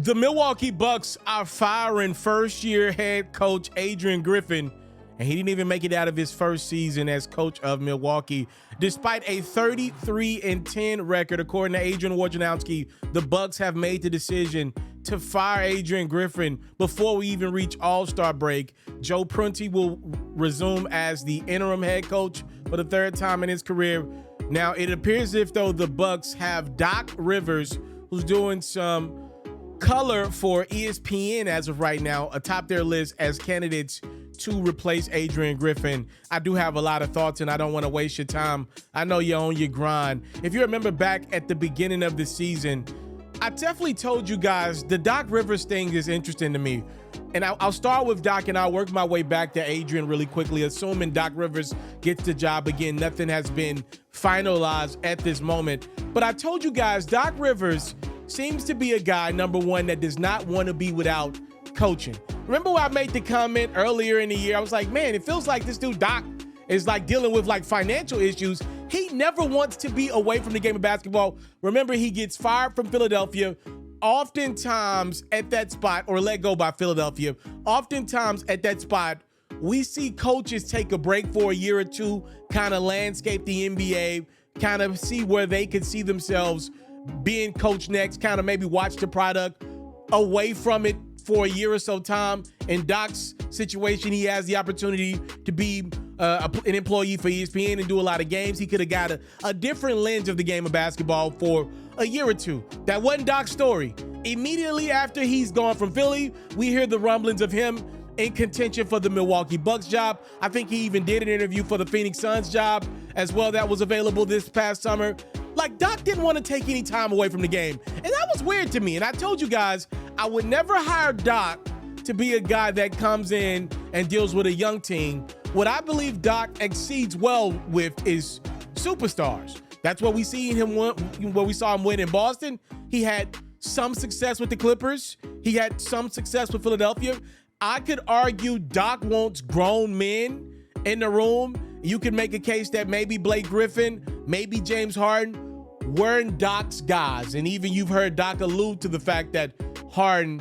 The Milwaukee Bucks are firing first-year head coach Adrian Griffin, and he didn't even make it out of his first season as coach of Milwaukee. Despite a 33-10 record, according to Adrian Wojnarowski, the Bucks have made the decision to fire Adrian Griffin before we even reach All-Star break. Joe Prunty will resume as the interim head coach for the third time in his career. Now, it appears as if though the Bucks have Doc Rivers, who's doing some color for ESPN as of right now, atop their list as candidates to replace Adrian Griffin. I do have a lot of thoughts, and I don't want to waste your time. I know you're on your grind. If you remember back at the beginning of the season, I definitely told you guys the Doc Rivers thing is interesting to me. And I'll start with Doc, and I'll work my way back to Adrian really quickly, assuming Doc Rivers gets the job again. Nothing has been finalized at this moment. But I told you guys, Doc Rivers seems to be a guy, number one, that does not want to be without coaching. Remember when I made the comment earlier in the year? I was like, man, it feels like this dude Doc is like dealing with like financial issues. He never wants to be away from the game of basketball. Remember, he gets fired from Philadelphia. Oftentimes at that spot, or let go by Philadelphia, oftentimes at that spot, we see coaches take a break for a year or two, kind of landscape the NBA, kind of see where they could see themselves being coached next, kind of maybe watch the product away from it for a year or so time. In Doc's situation, he has the opportunity to be an employee for ESPN and do a lot of games. He could have got a different lens of the game of basketball for a year or two. That wasn't Doc's story. Immediately after he's gone from Philly, we hear the rumblings of him in contention for the Milwaukee Bucks job. I think he even did an interview for the Phoenix Suns job as well that was available this past summer. Like, Doc didn't want to take any time away from the game. And that was weird to me. And I told you guys, I would never hire Doc to be a guy that comes in and deals with a young team. What I believe Doc exceeds well with is superstars. That's what we see in him, what we saw him win in Boston. He had some success with the Clippers. He had some success with Philadelphia. I could argue Doc wants grown men in the room. You could make a case that maybe Blake Griffin, maybe James Harden weren't Doc's guys. And even you've heard Doc allude to the fact that Harden,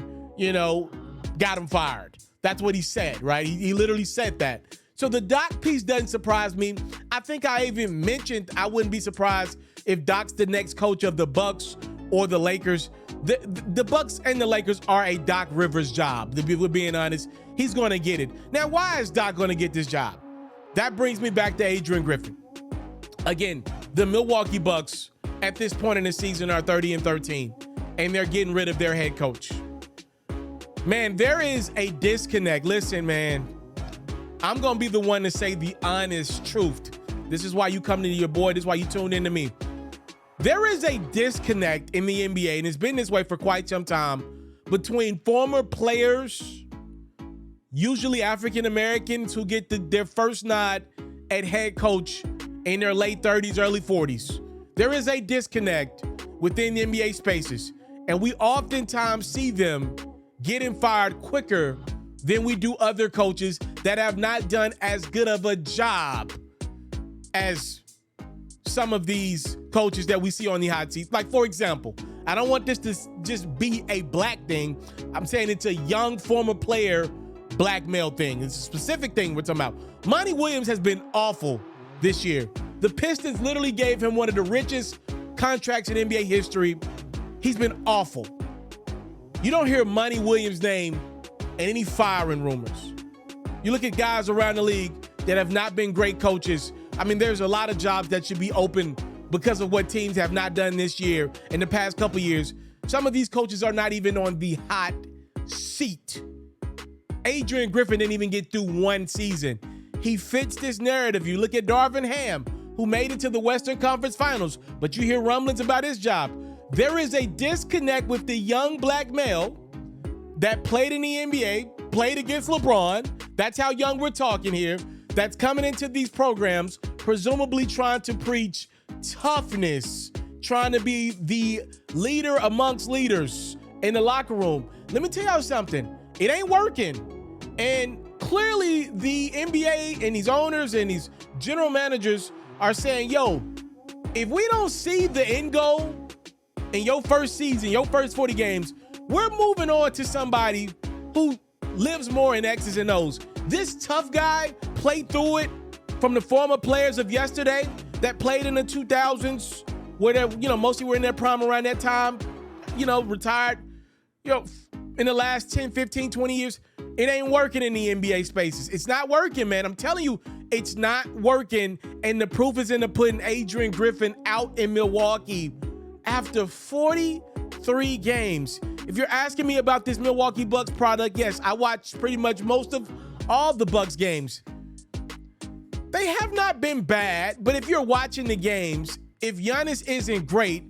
got him fired. That's what he said, right? He literally said that. So the Doc piece doesn't surprise me. I think I even mentioned I wouldn't be surprised if Doc's the next coach of the Bucks or the Lakers. The Bucks and the Lakers are a Doc Rivers job. If we're being honest, he's going to get it. Now, why is Doc going to get this job? That brings me back to Adrian Griffin. Again, the Milwaukee Bucks at this point in the season are 30-13, and they're getting rid of their head coach. Man, there is a disconnect. Listen, man, I'm going to be the one to say the honest truth. This is why you come to your boy. This is why you tune in to me. There is a disconnect in the NBA, and it's been this way for quite some time, between former players, usually African-Americans, who get their first nod at head coach in their late 30s, early 40s. There is a disconnect within the NBA spaces, and we oftentimes see them getting fired quicker than we do other coaches that have not done as good of a job as some of these coaches that we see on the hot seat. Like, for example, I don't want this to just be a black thing. I'm saying it's a young former player black male thing. It's a specific thing we're talking about. Monty Williams has been awful this year. The Pistons literally gave him one of the richest contracts in NBA history. He's been awful. You don't hear Monty Williams' name in any firing rumors. You look at guys around the league that have not been great coaches. I mean, there's a lot of jobs that should be open because of what teams have not done this year, in the past couple years. Some of these coaches are not even on the hot seat. Adrian Griffin didn't even get through one season. He fits this narrative. You look at Darvin Ham, who made it to the Western Conference Finals, but you hear rumblings about his job. There is a disconnect with the young black male that played in the NBA, played against LeBron. That's how young we're talking here. That's coming into these programs, presumably trying to preach toughness, trying to be the leader amongst leaders in the locker room. Let me tell y'all something. It ain't working. And clearly the NBA and these owners and these general managers are saying, yo, if we don't see the end goal in your first season, your first 40 games, We're moving on to somebody who lives more in X's and O's. This tough guy played through it from the former players of yesterday that played in the 2000s, where they, mostly were in their prime around that time, retired, in the last 10, 15, 20 years. It ain't working in the NBA spaces. It's not working, man. I'm telling you, it's not working. And the proof is in the pudding. Adrian Griffin out in Milwaukee after 43 games. If you're asking me about this Milwaukee Bucks product, yes, I watched pretty much most of all the Bucks games. They have not been bad, but if you're watching the games, if Giannis isn't great,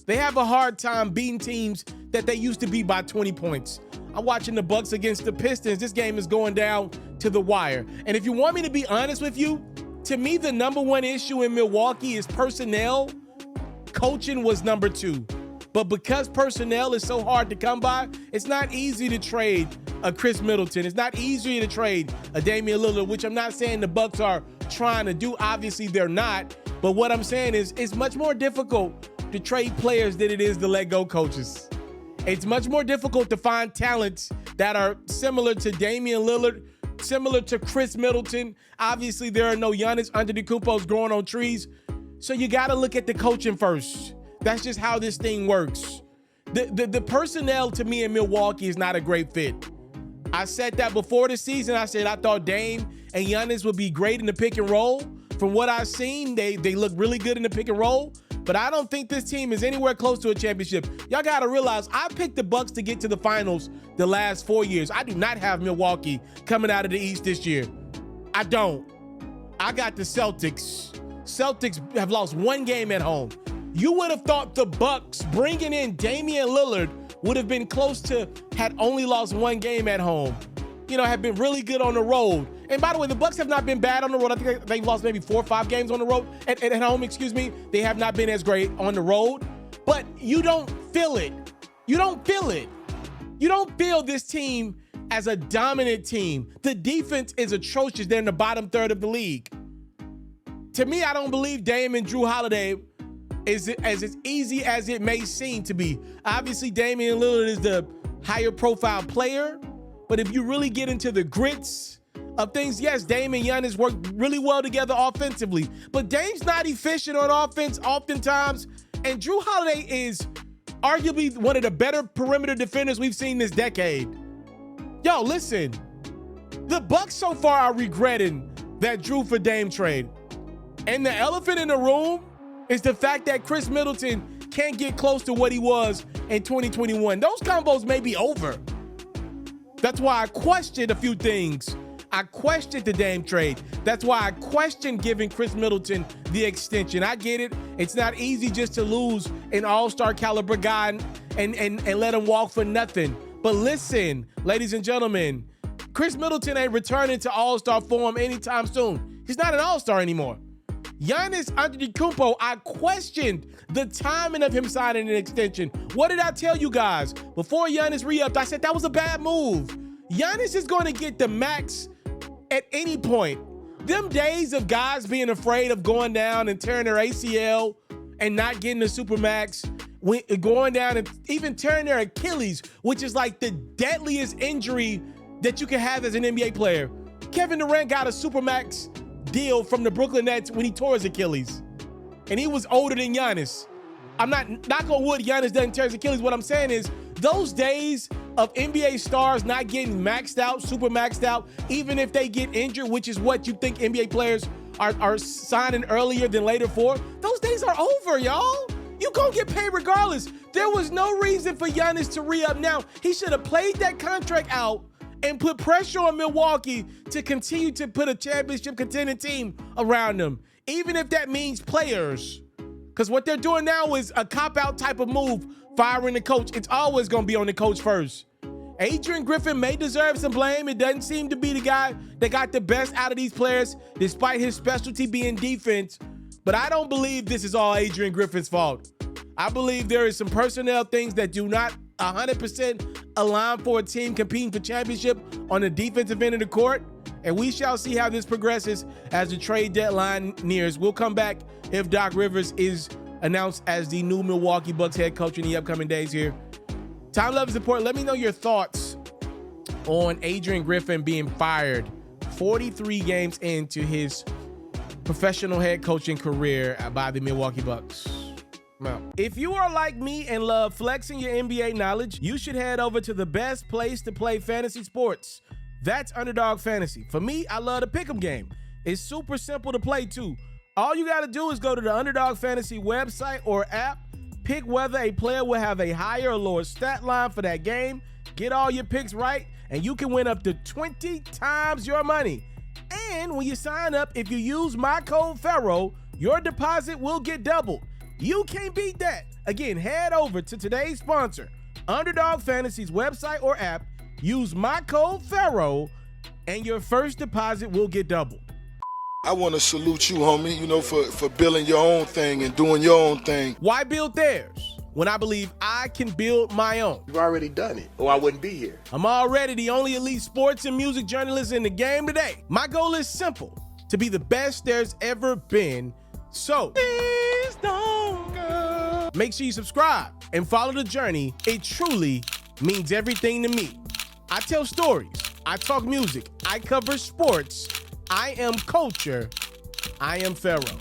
they have a hard time beating teams that they used to beat by 20 points. I'm watching the Bucks against the Pistons. This game is going down to the wire. And if you want me to be honest with you, to me, the number one issue in Milwaukee is personnel. Coaching was number two. But because personnel is so hard to come by, it's not easy to trade a Chris Middleton. It's not easy to trade a Damian Lillard, which I'm not saying the Bucks are trying to do. Obviously, they're not. But what I'm saying is it's much more difficult to trade players than it is to let go coaches. It's much more difficult to find talents that are similar to Damian Lillard, similar to Chris Middleton. Obviously, there are no Giannis Antetokounmpos growing on trees. So you got to look at the coaching first. That's just how this thing works. The personnel to me in Milwaukee is not a great fit. I said that before the season. I said I thought Dame and Giannis would be great in the pick and roll. From what I've seen, they look really good in the pick and roll. But I don't think this team is anywhere close to a championship. Y'all got to realize I picked the Bucks to get to the finals the last 4 years. I do not have Milwaukee coming out of the East this year. I don't. I got the Celtics. Celtics have lost one game at home. You would have thought the Bucks bringing in Damian Lillard would have been close to had only lost one game at home. Have been really good on the road. And by the way, the Bucks have not been bad on the road. I think they've lost maybe 4 or 5 games on the road. At home, They have not been as great on the road. But you don't feel it. You don't feel it. You don't feel this team as a dominant team. The defense is atrocious. They're in the bottom third of the league. To me, I don't believe Dame and Drew Holiday is as easy as it may seem to be. Obviously, Damian Lillard is the higher profile player. But if you really get into the grits of things, yes, Dame and Giannis work really well together offensively. But Dame's not efficient on offense oftentimes. And Drew Holiday is arguably one of the better perimeter defenders we've seen this decade. Yo, listen. The Bucks so far are regretting that Drew for Dame trade. And the elephant in the room is the fact that Chris Middleton can't get close to what he was in 2021. Those combos may be over. That's why I questioned a few things. I questioned the Dame trade. That's why I questioned giving Chris Middleton the extension. I get it. It's not easy just to lose an all-star caliber guy and let him walk for nothing. But listen, ladies and gentlemen, Chris Middleton ain't returning to all-star form anytime soon. He's not an all-star anymore. Giannis Antetokounmpo, I questioned the timing of him signing an extension. What did I tell you guys? Before Giannis re-upped, I said that was a bad move. Giannis is going to get the max at any point. Them days of guys being afraid of going down and tearing their ACL and not getting the supermax, going down and even tearing their Achilles, which is like the deadliest injury that you can have as an NBA player. Kevin Durant got a supermax deal from the Brooklyn Nets when he tore his Achilles. And he was older than Giannis. I'm not knock on wood, Giannis doesn't tear his Achilles. What I'm saying is those days of NBA stars not getting maxed out, super maxed out, even if they get injured, which is what you think NBA players are signing earlier than later for, those days are over, y'all. You gonna get paid regardless. There was no reason for Giannis to re-up now. He should have played that contract out and put pressure on Milwaukee to continue to put a championship contending team around them, even if that means players. Because what they're doing now is a cop-out type of move, firing the coach. It's always going to be on the coach first. Adrian Griffin may deserve some blame. It doesn't seem to be the guy that got the best out of these players, despite his specialty being defense. But I don't believe this is all Adrian Griffin's fault. I believe there is some personnel things that do not 100% align for a team competing for championship on the defensive end of the court. And we shall see how this progresses as the trade deadline nears. We'll come back if Doc Rivers is announced as the new Milwaukee Bucks head coach in the upcoming days here. Time Love is important. Let me know your thoughts on Adrian Griffin being fired 43 games into his professional head coaching career by the Milwaukee Bucks. Now, if you are like me and love flexing your NBA knowledge, you should head over to the best place to play fantasy sports. That's Underdog Fantasy. For me, I love the pick'em game. It's super simple to play too. All you got to do is go to the Underdog Fantasy website or app, pick whether a player will have a higher or lower stat line for that game, get all your picks right, and you can win up to 20 times your money. And when you sign up, if you use my code FERRO, your deposit will get doubled. You can't beat that. Again, head over to today's sponsor, Underdog Fantasy's website or app, use my code FERRO, and your first deposit will get doubled. I want to salute you, homie, for building your own thing and doing your own thing. Why build theirs when I believe I can build my own? You've already done it, or I wouldn't be here. I'm already the only elite sports and music journalist in the game today. My goal is simple, to be the best there's ever been. So, please don't go. Make sure you subscribe and follow the journey. It truly means everything to me. I tell stories, I talk music, I cover sports, I am culture, I am FERRO.